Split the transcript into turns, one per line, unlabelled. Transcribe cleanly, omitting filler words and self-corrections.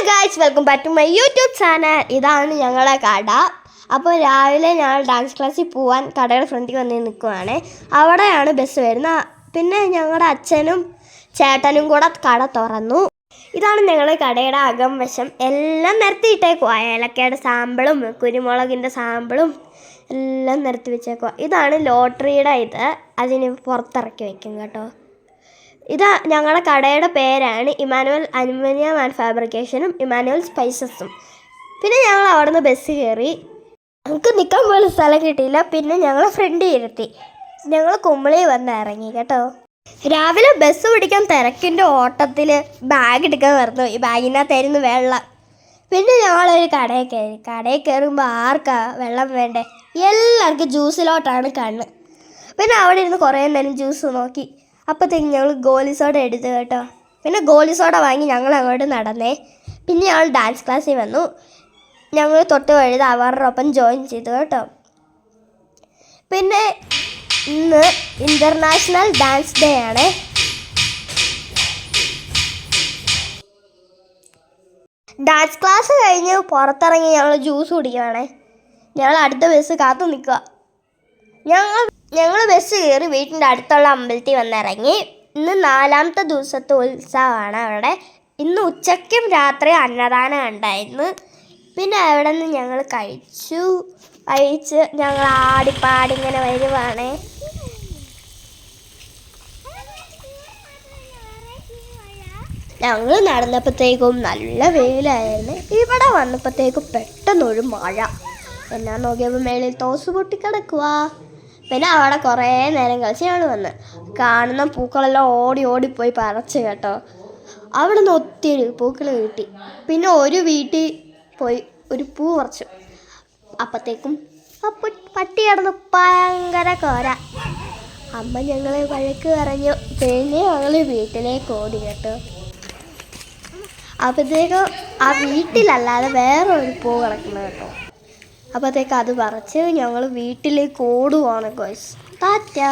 Guys, welcome back to my YouTube channel. ഇതാണ് ഞങ്ങളുടെ കട. അപ്പോൾ രാവിലെ ഞങ്ങൾ ഡാൻസ് ക്ലാസ്സിൽ പോകാൻ കടയുടെ ഫ്രണ്ടിൽ വന്ന് നിൽക്കുവാണ്. അവിടെയാണ് ബസ് വരുന്നത്. പിന്നെ ഞങ്ങളുടെ അച്ഛനും ചേട്ടനും കൂടെ കട തുറന്നു. ഇതാണ് ഞങ്ങളുടെ കടയുടെ അകം വശം. എല്ലാം നിരത്തിയിട്ടേക്കുവാ. ഏലക്കയുടെ സാമ്പിളും കുരുമുളകിൻ്റെ സാമ്പിളും എല്ലാം നിരത്തി വെച്ചേക്കുവാ. ഇതാണ് ലോട്ടറിയുടെ അതിന് പുറത്തിറക്കി വെക്കും കേട്ടോ. ഇത് ഞങ്ങളുടെ കടയുടെ പേരാണ് ഇമാനുവൽ അലുമിനിയം ആൻഡ് ഫാബ്രിക്കേഷനും ഇമാനുവൽ സ്പൈസസും. പിന്നെ ഞങ്ങൾ അവിടെ നിന്ന് ബസ് കയറി. നമുക്ക് നിൽക്കാൻ പോലും സ്ഥലം കിട്ടിയില്ല. പിന്നെ ഞങ്ങൾ ഫ്രണ്ടിൽ ഇരുത്തി. ഞങ്ങൾ കുമ്പളി വന്ന് ഇറങ്ങി കേട്ടോ. രാവിലെ ബസ് പിടിക്കാൻ തിരക്കിൻ്റെ ഓട്ടത്തിൽ ബാഗ് എടുക്കാൻ മറന്നു. ഈ ബാഗിനകത്തായിരുന്നു വെള്ളം. പിന്നെ ഞങ്ങളൊരു കടയിൽ കയറുമ്പോൾ ആർക്കാ വെള്ളം വേണ്ടേ? എല്ലാവർക്കും ജ്യൂസിലോട്ടാണ് കണ്ണ്. പിന്നെ അവിടെ ഇരുന്ന് കുറേ നേരം ജ്യൂസ് നോക്കി. അപ്പോഴത്തേക്ക് ഞങ്ങൾ ഗോലി സോഡ എടുത്തു കേട്ടോ. പിന്നെ ഗോലി സോഡ വാങ്ങി ഞങ്ങൾ അങ്ങോട്ട് നടന്നേ. പിന്നെ ഞങ്ങൾ ഡാൻസ് ക്ലാസ്സിൽ വന്നു. ഞങ്ങൾ തൊട്ട് വഴുത് അവരുടെ ഒപ്പം ജോയിൻ ചെയ്തു കേട്ടോ. പിന്നെ ഇന്ന് ഇൻ്റർനാഷണൽ ഡാൻസ് ഡേ ആണ്. ഡാൻസ് ക്ലാസ് കഴിഞ്ഞ് പുറത്തിറങ്ങി ഞങ്ങൾ ജ്യൂസ് കുടിക്കുകയാണേ. ഞങ്ങൾ അടുത്ത ബസ് കാത്തു നിൽക്കുക. ഞങ്ങൾ ബസ് കയറി വീട്ടിൻ്റെ അടുത്തുള്ള അമ്പലത്തിൽ വന്നിറങ്ങി. ഇന്ന് 4ാമത്തെ ദിവസത്തെ ഉത്സവമാണ് അവിടെ. ഇന്ന് ഉച്ചയ്ക്കും രാത്രി അന്നദാനം ഉണ്ടായിരുന്നു. പിന്നെ അവിടെ നിന്ന് ഞങ്ങൾ കഴിച്ച് ഞങ്ങൾ ആടിപ്പാടി ഇങ്ങനെ വരുവാണേ. ഞങ്ങൾ നടന്നപ്പോഴത്തേക്കും നല്ല വെയിലായിരുന്നു. ഇവിടെ വന്നപ്പോഴത്തേക്കും പെട്ടെന്നൊരു മഴ. എന്നാ നോക്കിയപ്പോൾ മേളിൽ തോസ് പൊട്ടിക്കിടക്കുക. പിന്നെ അവിടെ കുറേ നേരം കളിച്ച് ഞങ്ങൾ വന്ന് കാണുന്ന പൂക്കളെല്ലാം ഓടിപ്പോയി പറിച്ച് കേട്ടോ. അവിടെ നിന്ന് ഒത്തിരി പൂക്കൾ കിട്ടി. പിന്നെ ഒരു വീട്ടിൽ പോയി ഒരു പൂ പറിച്ചു. അപ്പോഴത്തേക്കും പട്ടി കിടന്ന് ഭയങ്കര കോര. അമ്മ ഞങ്ങളെ വഴക്ക് പറഞ്ഞു. പിന്നെ ഞങ്ങൾ വീട്ടിലേക്ക് ഓടി കേട്ടോ. അപ്പോഴത്തേക്കും ആ വീട്ടിലല്ലാതെ വേറെ ഒരു പൂ കിടക്കുന്നത് കേട്ടോ. അപ്പോഴത്തേക്ക് അത് പറിച്ച് ഞങ്ങൾ വീട്ടിലേക്ക് ഓടുവാണ് ഗോയ്സ്. ടാറ്റാ.